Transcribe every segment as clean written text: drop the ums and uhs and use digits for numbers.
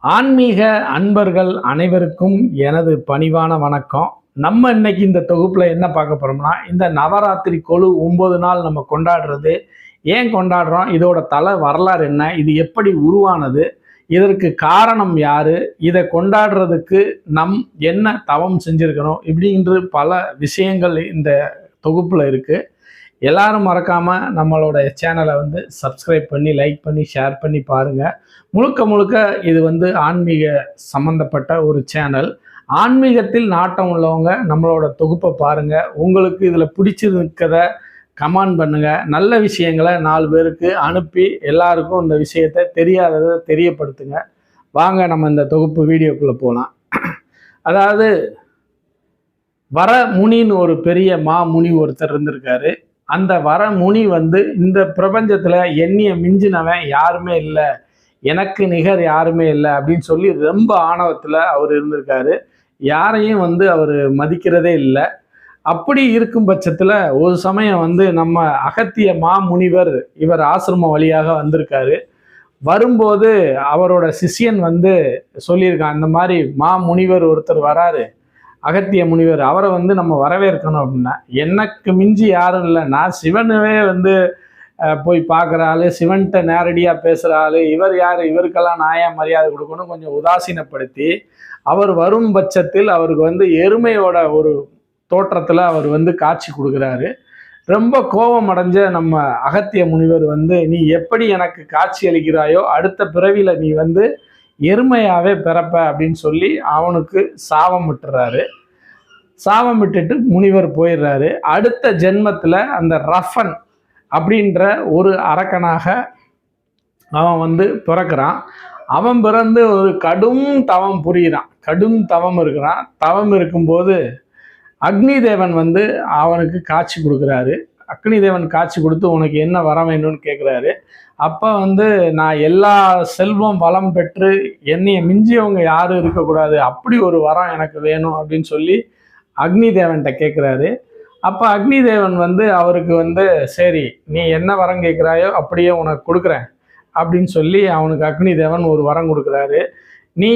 ஆன்மீக அன்பர்கள் அனைவருக்கும் எனது பணிவான வணக்கம். நம்ம இன்னைக்கு இந்த தொகுப்புல என்ன பார்க்க போறோம்னா, இந்த நவராத்திரி கொலு 9 நாள் நம்ம கொண்டாடுறது ஏன் கொண்டாடுறோம், இதோட தல வரலாறு என்ன, இது எப்படி உருவானது, இதற்கு காரணம் யாரு, இதை கொண்டாடுறதுக்கு நம் என்ன தவம் செஞ்சிருக்கணும், இப்படின்று பல விஷயங்கள் இந்த தொகுப்புல இருக்கு. எல்லாரும் மறக்காம நம்மளோட சேனலை சப்ஸ்கிரைப் பண்ணி லைக் பண்ணி ஷேர் பண்ணி பாருங்க. முழுக்க முழுக்க இது ஆன்மீக சம்பந்தப்பட்ட ஒரு சேனல். ஆன்மீகத்தில் நாட்டம் உள்ளவங்க நம்மளோட தொகுப்பை பாருங்க. உங்களுக்கு இதுல பிடிச்சிருக்கிறத கமெண்ட் பண்ணுங்க. நல்ல விஷயங்களை 4 பேருக்கு அனுப்பி எல்லாருக்கும் இந்த விஷயத்தை தெரியாததை தெரியப்படுத்துங்க. வாங்க நம்ம இந்த தொகுப்பு வீடியோக்குள்ள போகலாம். அதாவது வர முனின்னு ஒரு பெரிய முனி ஒருத்தர் இருந்திருக்காரு. அந்த வர முனி இந்த பிரபஞ்சத்துல என்னைய மிஞ்சினவன் யாருமே இல்லை, எனக்கு நிகர் யாருமே இல்லை அப்படின்னு சொல்லி ரொம்ப ஆணவத்துல அவர் இருந்திருக்காரு. யாரையும் அவர் மதிக்கிறதே இல்லை. அப்படி இருக்கும் பட்சத்துல ஒரு சமயம் நம்ம அகத்திய முனிவர் இவர் ஆசிரமம் வழியாக வந்திருக்காரு. வரும்போது அவரோட சிஷ்யன் சொல்லியிருக்கான், இந்த மாதிரி முனிவர் ஒருத்தர் வராரு, அகத்திய முனிவர், அவரை நம்ம வரவேற்கணும் அப்படின்னா. எனக்கு மிஞ்சி யாரும் இல்லை, நான் சிவனவே போய் பார்க்குற ஆள், சிவன்கிட்ட நேரடியாக பேசுகிற ஆள், இவர் யார், இவருக்கெல்லாம் நான் ஏன் மரியாதை கொடுக்கணும் கொஞ்சம் உதாசீனப்படுத்தி அவர் வரும் பட்சத்தில் அவருக்கு எருமையோட ஒரு தோற்றத்தில் அவர் காட்சி கொடுக்குறாரு. ரொம்ப கோபம் அடைஞ்ச நம்ம அகத்திய முனிவர் நீ எப்படி எனக்கு காட்சி அளிக்கிறாயோ அடுத்த பிறவியில் நீ எருமையாவே பிறப்ப அப்படின்னு சொல்லி அவனுக்கு சாபம் விட்டுறாரு. சாபம் விட்டுட்டு முனிவர் போயிடுறாரு. அடுத்த ஜென்மத்தில் அந்த ரஃபன் அப்படின்ற ஒரு அரக்கனாக அவன் பிறக்கிறான். அவன் பிறந்து ஒரு கடும் தவம் புரிகிறான், கடும் தவம் இருக்கிறான். தவம் இருக்கும்போது அக்னி தேவன் அவனுக்கு காட்சி கொடுக்குறாரு. அக்னி தேவன் காட்சி கொடுத்து உனக்கு என்ன வர வேணும்னு கேட்குறாரு. அப்போ நான் எல்லா செல்வம் வளம் பெற்று என்னைய மிஞ்சியவங்க யாரும் இருக்கக்கூடாது, அப்படி ஒரு வரம் எனக்கு வேணும் அப்படின்னு சொல்லி அக்னி தேவன்கிட்ட கேட்குறாரு. அப்போ அக்னி தேவன் அவருக்கு சரி நீ என்ன வரம் கேட்குறாயோ அப்படியே உனக்கு கொடுக்குறேன் அப்படின்னு சொல்லி அவனுக்கு அக்னி தேவன் ஒரு வரம் கொடுக்குறாரு. நீ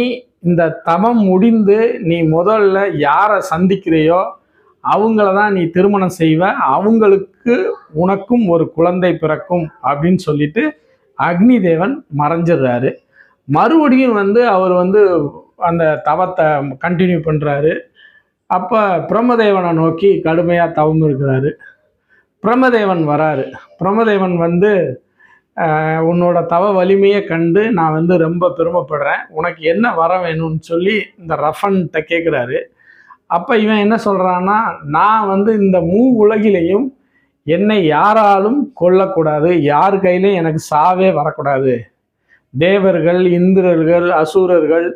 இந்த தவம் முடிந்து நீ முதல்ல யாரை சந்திக்கிறையோ அவங்கள தான் நீ திருமணம் செய்வ, அவங்களுக்கு உனக்கும் ஒரு குழந்தை பிறக்கும் அப்படின்னு சொல்லிட்டு அக்னி தேவன் மறைஞ்சிடுறாரு. மறுபடியும் அவர் அந்த தவத்தை கண்டினியூ பண்ணுறாரு. அப்போ பிரம்மதேவனை நோக்கி கடுமையாக தவம் இருக்கிறாரு. பிரம்மதேவன் வராரு. பிரம்மதேவன் உன்னோட தவ வலிமையை கண்டு நான் ரொம்ப பெருமைப்படுறேன், உனக்கு என்ன வர வேணும்னு சொல்லி இந்த ரஃபன்கிட்ட கேட்குறாரு. அப்போ இவன் என்ன சொல்கிறான்னா, நான் இந்த உலகிலையும் என்னை யாராலும் கொல்லக்கூடாது, யார் கையிலையும் எனக்கு சாவே வரக்கூடாது, தேவர்கள், இந்திரர்கள், அசுரர்கள்,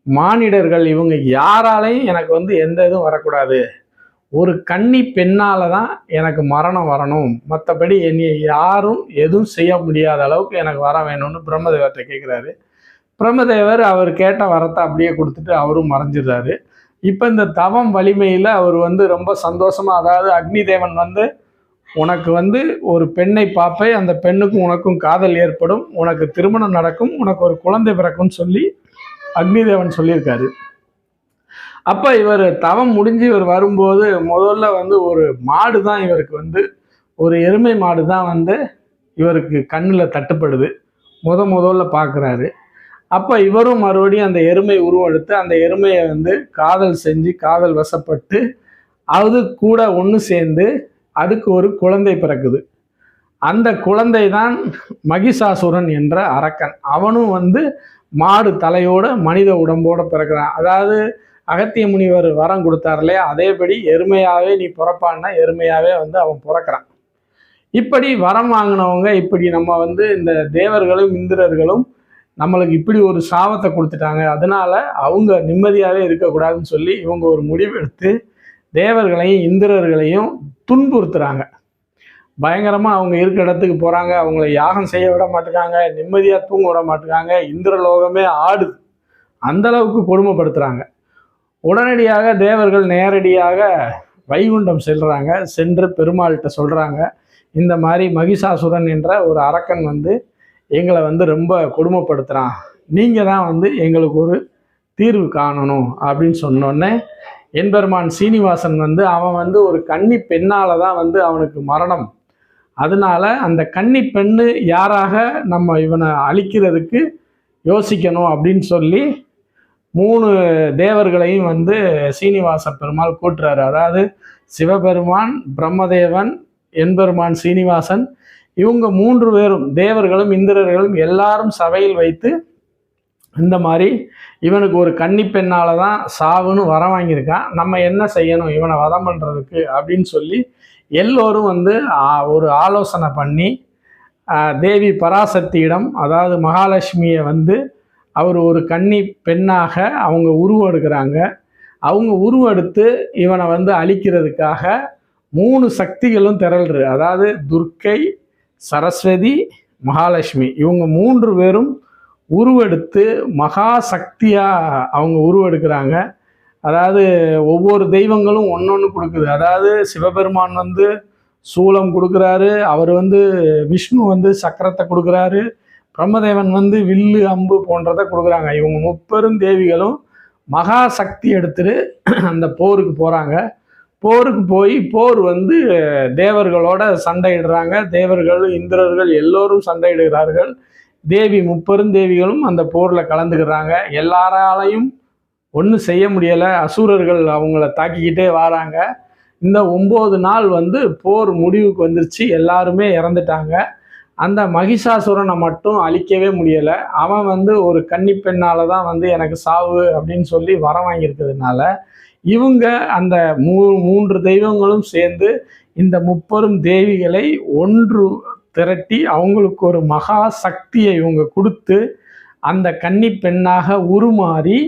மானிடர்கள், இவங்க யாராலையும் எனக்கு எந்த இதுவும் வரக்கூடாது, ஒரு கன்னி பெண்ணால தான் எனக்கு மரணம் வரணும், மற்றபடி என்னை யாரும் எதுவும் செய்ய முடியாத அளவுக்கு எனக்கு வர வேணும்னு பிரம்மதேவர்கிட்ட கேட்குறாரு. பிரம்மதேவர் அவர் கேட்ட வரத்தை அப்படியே கொடுத்துட்டு அவரும் மறைஞ்சிடுறாரு. இப்போ இந்த தவம் வலிமையில் அவர் ரொம்ப சந்தோஷமாக, அதாவது அக்னி தேவன் உனக்கு ஒரு பெண்ணை பார்ப்பை, அந்த பெண்ணுக்கும் உனக்கும் காதல் ஏற்படும், உனக்கு திருமணம் நடக்கும், உனக்கு ஒரு குழந்தை பிறக்கும்னு சொல்லி அக்னி தேவன் சொல்லியிருக்காரு. அப்போ இவர் தவம் முடிஞ்சு இவர் வரும்போது முதல்ல ஒரு மாடு தான் இவருக்கு ஒரு எருமை மாடு தான் இவருக்கு கண்ணில் தட்டுப்படுது, முதல்ல பார்க்குறாரு. அப்போ இவரும் மறுபடியும் அந்த எருமை உருவெடுத்து அந்த எருமையை காதல் செஞ்சு காதல் வசப்பட்டு அது கூட ஒன்று சேர்ந்து அதுக்கு ஒரு குழந்தை பிறக்குது. அந்த குழந்தை தான் மகிஷாசுரன் என்ற அரக்கன். அவனும் மாடு தலையோட மனித உடம்போட பிறக்கிறான். அதாவது அகத்திய முனிவர் வரம் கொடுத்தார் இல்லையா, அதேபடி எருமையாவே நீ பிறப்பான்னா எருமையாவே அவன் பிறக்கிறான். இப்படி வரம் வாங்கினவங்க, இப்படி நம்ம இந்த தேவர்களும் இந்திரர்களும் நம்மளுக்கு இப்படி ஒரு சாபத்தை கொடுத்துட்டாங்க, அதனால அவங்க நிம்மதியாகவே இருக்கக்கூடாதுன்னு சொல்லி இவங்க ஒரு முடிவெடுத்து தேவர்களையும் இந்திரர்களையும் துன்புறுத்துறாங்க. பயங்கரமாக அவங்க இருக்கிற இடத்துக்கு போகிறாங்க, அவங்கள யாகம் செய்ய விட மாட்டேங்காங்க, நிம்மதியாக தூங்க விட மாட்டேங்காங்க, இந்திரலோகமே ஆடுது, அந்தளவுக்கு கொடுமைப்படுத்துகிறாங்க. உடனடியாக தேவர்கள் நேரடியாக வைகுண்டம் செல்கிறாங்க. சென்று பெருமாள்கிட்ட சொல்கிறாங்க, இந்த மாதிரி மகிஷாசுரன் என்ற ஒரு அரக்கன் எங்களை ரொம்ப கொடுமைப்படுத்துகிறான், நீங்கள் தான் வந்து எங்களுக்கு ஒரு தீர்வு காணணும் அப்படின்னு சொன்னோடனே எம்பெருமான் சீனிவாசன் வந்து அவன் வந்து ஒரு கன்னி பெண்ணால் தான் வந்து அவனுக்கு மரணம். அதனால அந்த கன்னி பெண்ணு யாராக நம்ம இவனை அழிக்கிறதுக்கு யோசிக்கணும் அப்படின்னு சொல்லி 3 தேவர்களையும் வந்து சீனிவாச பெருமாள் கூட்டுறாரு. அதாவது சிவபெருமான், பிரம்மதேவன், எம்பெருமான் சீனிவாசன், இவங்க 3 பேரும் தேவர்களும் இந்திரர்களும் எல்லாரும் சபையில் வைத்து இந்த மாதிரி இவனுக்கு ஒரு கன்னி பெண்ணால் தான் சாவுன்னு வர வாங்கியிருக்கான், நம்ம என்ன செய்யணும் இவனை வதம் பண்ணுறதுக்கு அப்படின்னு சொல்லி எல்லோரும் வந்து ஒரு ஆலோசனை பண்ணி தேவி பராசக்தியிடம், அதாவது மகாலட்சுமியை வந்து அவர் ஒரு கன்னி பெண்ணாக அவங்க உருவம் எடுக்கிறாங்க. அவங்க உருவம் எடுத்து இவனை வந்து அழிக்கிறதுக்காக 3 சக்திகளும் திரள்று, அதாவது துர்க்கை, சரஸ்வதி, மகாலட்சுமி, இவங்க 3 பேரும் உருவெடுத்து மகா சக்தியாக அவங்க உருவெடுக்கிறாங்க. அதாவது ஒவ்வொரு தெய்வங்களும் ஒன்று கொடுக்குது. அதாவது சிவபெருமான் வந்து சூலம் கொடுக்குறாரு, அவர் வந்து விஷ்ணு வந்து சக்கரத்தை கொடுக்குறாரு, பிரம்மதேவன் வந்து வில்லு அம்பு போன்றதை கொடுக்குறாங்க. இவங்க 30 தேவிகளும் மகா சக்தி எடுத்துட்டு அந்த போருக்கு போகிறாங்க. போருக்கு போய் போர் வந்து தேவர்களோட சண்டையிடுறாங்க. தேவர்கள், இந்திரர்கள் எல்லோரும் சண்டையிடுகிறார்கள். தேவி 30 தேவிகளும் அந்த போரில் கலந்துக்கிறாங்க. எல்லாராலையும் ஒன்றும் செய்ய முடியலை. அசுரர்கள் அவங்கள தாக்கிக்கிட்டே வராங்க. இந்த 9 நாள் வந்து போர் முடிவுக்கு வந்துருச்சு. எல்லாருமே இறந்துட்டாங்க. அந்த மகிஷாசுரனை மட்டும் அழிக்கவே முடியலை. அவன் வந்து ஒரு கன்னி பெண்ணால் தான் வந்து எனக்கு சாவு அப்படின்னு சொல்லி வரம் வாங்கியிருக்கிறதுனால இவங்க அந்த 3 தெய்வங்களும் சேர்ந்து இந்த 30 தேவிகளை ஒன்று திரட்டி அவங்களுக்கு ஒரு மகா சக்தியை இவங்க கொடுத்து அந்த கன்னி பெண்ணாக உருமாறி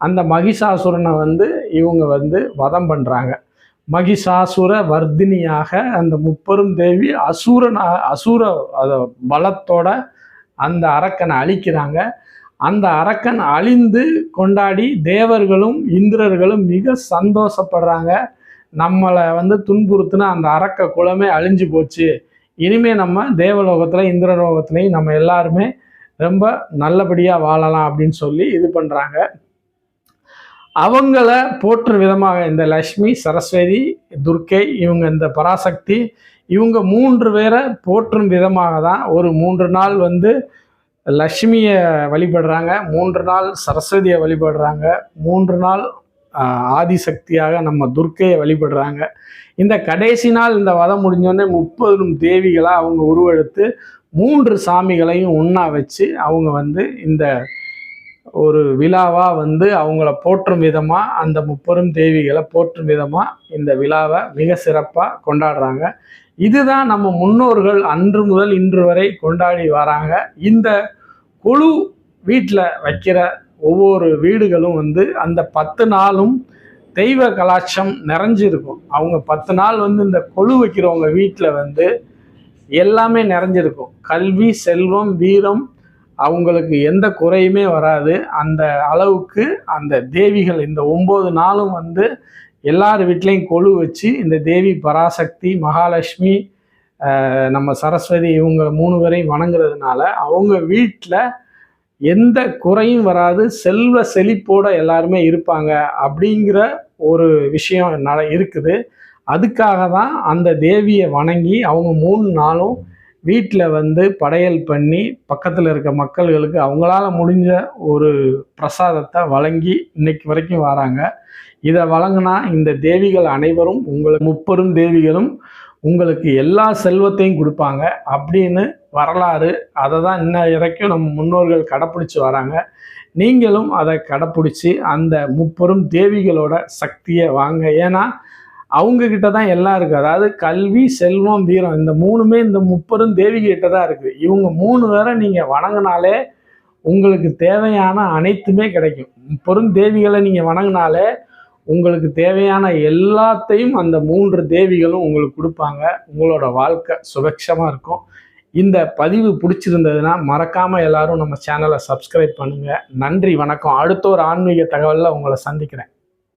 அந்த மகிஷாசுரனை வந்து இவங்க வந்து வதம் பண்ணுறாங்க. மகிஷாசுர வர்தினியாக அந்த 30 தேவி அசுர பலத்தோட அந்த அரக்கனை அழிக்கிறாங்க. அந்த அரக்கன் அழிந்து கொண்டாடி தேவர்களும் இந்திரர்களும் மிக சந்தோஷப்படுறாங்க. நம்மளை வந்து துன்புறுத்தின அந்த அரக்க குலமே அழிஞ்சு போச்சு, இனிமேல் நம்ம தேவலோகத்தில் இந்திரலோகத்துலேயும் நம்ம எல்லாருமே ரொம்ப நல்லபடியாக வாழலாம் அப்படின்னு சொல்லி இது பண்ணுறாங்க. அவங்கள போற்றும் விதமாக இந்த லக்ஷ்மி, சரஸ்வதி, துர்க்கை, இவங்க இந்த பராசக்தி, இவங்க 3 பேரை போற்றும் விதமாக தான் ஒரு 3 நாள் வந்து லக்ஷ்மியை வழிபடுறாங்க, 3 நாள் சரஸ்வதியை வழிபடுறாங்க, 3 நாள் ஆதிசக்தியாக நம்ம துர்க்கையை வழிபடுறாங்க. இந்த கடைசி நாள் இந்த வதம் முடிஞ்சோடனே 30 தேவிகளாக அவங்க உருவெடுத்து 3 சாமிகளையும் ஒன்றா வச்சு அவங்க வந்து இந்த ஒரு விழாவாக வந்து அவங்கள போற்றும் விதமாக, அந்த 30 தேவிகளை போற்றும் விதமாக இந்த விழாவை மிக சிறப்பாக கொண்டாடுறாங்க. இதுதான் நம்ம முன்னோர்கள் அன்று முதல் இன்று வரை கொண்டாடி வராங்க. இந்த கொலு வீட்டில் வைக்கிற ஒவ்வொரு வீடுகளும் வந்து அந்த 10 நாளும் தெய்வ கலாட்சம் நிறைஞ்சிருக்கும். அவங்க 10 நாள் வந்து இந்த கொலு வைக்கிறவங்க வீட்டில் வந்து எல்லாமே நிறைஞ்சிருக்கும். கல்வி, செல்வம், வீரம், அவங்களுக்கு எந்த குறையுமே வராது. அந்த அளவுக்கு அந்த தேவிகள் இந்த 9 நாளும் வந்து எல்லார் வீட்லேயும் கொலு வச்சு இந்த தேவி பராசக்தி, மகாலட்சுமி, நம்ம சரஸ்வதி, இவங்க 3 பேரையும் வணங்குறதுனால அவங்க வீட்டில் எந்த குறையும் வராது, செல்வ செழிப்போடு எல்லாருமே இருப்பாங்க அப்படிங்கிற ஒரு விஷயம் இருக்குது. அதுக்காக தான் அந்த தேவியை வணங்கி அவங்க 3 நாளும் வீட்டில் வந்து படையல் பண்ணி பக்கத்தில் இருக்க மக்கள்களுக்கு அவங்களால முடிஞ்ச ஒரு பிரசாதத்தை வழங்கி இன்னைக்கு வரைக்கும் வராங்க. இதை வழங்கினா இந்த தேவிகள் அனைவரும் உங்களுக்கு 30 தேவிகளும் உங்களுக்கு எல்லா செல்வத்தையும் கொடுப்பாங்க அப்படின்னு வரலாறு. அதை தான் இன்ன வரைக்கும் நம்ம முன்னோர்கள் கடைப்பிடிச்சி வராங்க. நீங்களும் அதை கடைப்பிடிச்சி அந்த 30 தேவிகளோட சக்தியை வாங்க. ஏன்னா அவங்கக்கிட்ட தான் எல்லாம் இருக்குது. அதாவது கல்வி, செல்வம், வீரம், இந்த 3மே இந்த 30 தேவிகிட்ட தான் இருக்குது. இவங்க 3 பேரை நீங்கள் வணங்கினாலே உங்களுக்கு தேவையான அனைத்துமே கிடைக்கும். 30 தேவிகளை நீங்கள் வணங்கினாலே உங்களுக்கு தேவையான எல்லாத்தையும் அந்த 3 தேவிகளும் உங்களுக்கு கொடுப்பாங்க. உங்களோட வாழ்க்கை சுபக்ஷமாக இருக்கும். இந்த பதிவு பிடிச்சிருந்ததுன்னா மறக்காமல் எல்லாரும் நம்ம சேனலை சப்ஸ்கிரைப் பண்ணுங்கள். நன்றி, வணக்கம். அடுத்த ஒரு ஆன்மீக தகவலில் உங்களை சந்திக்கிறேன்.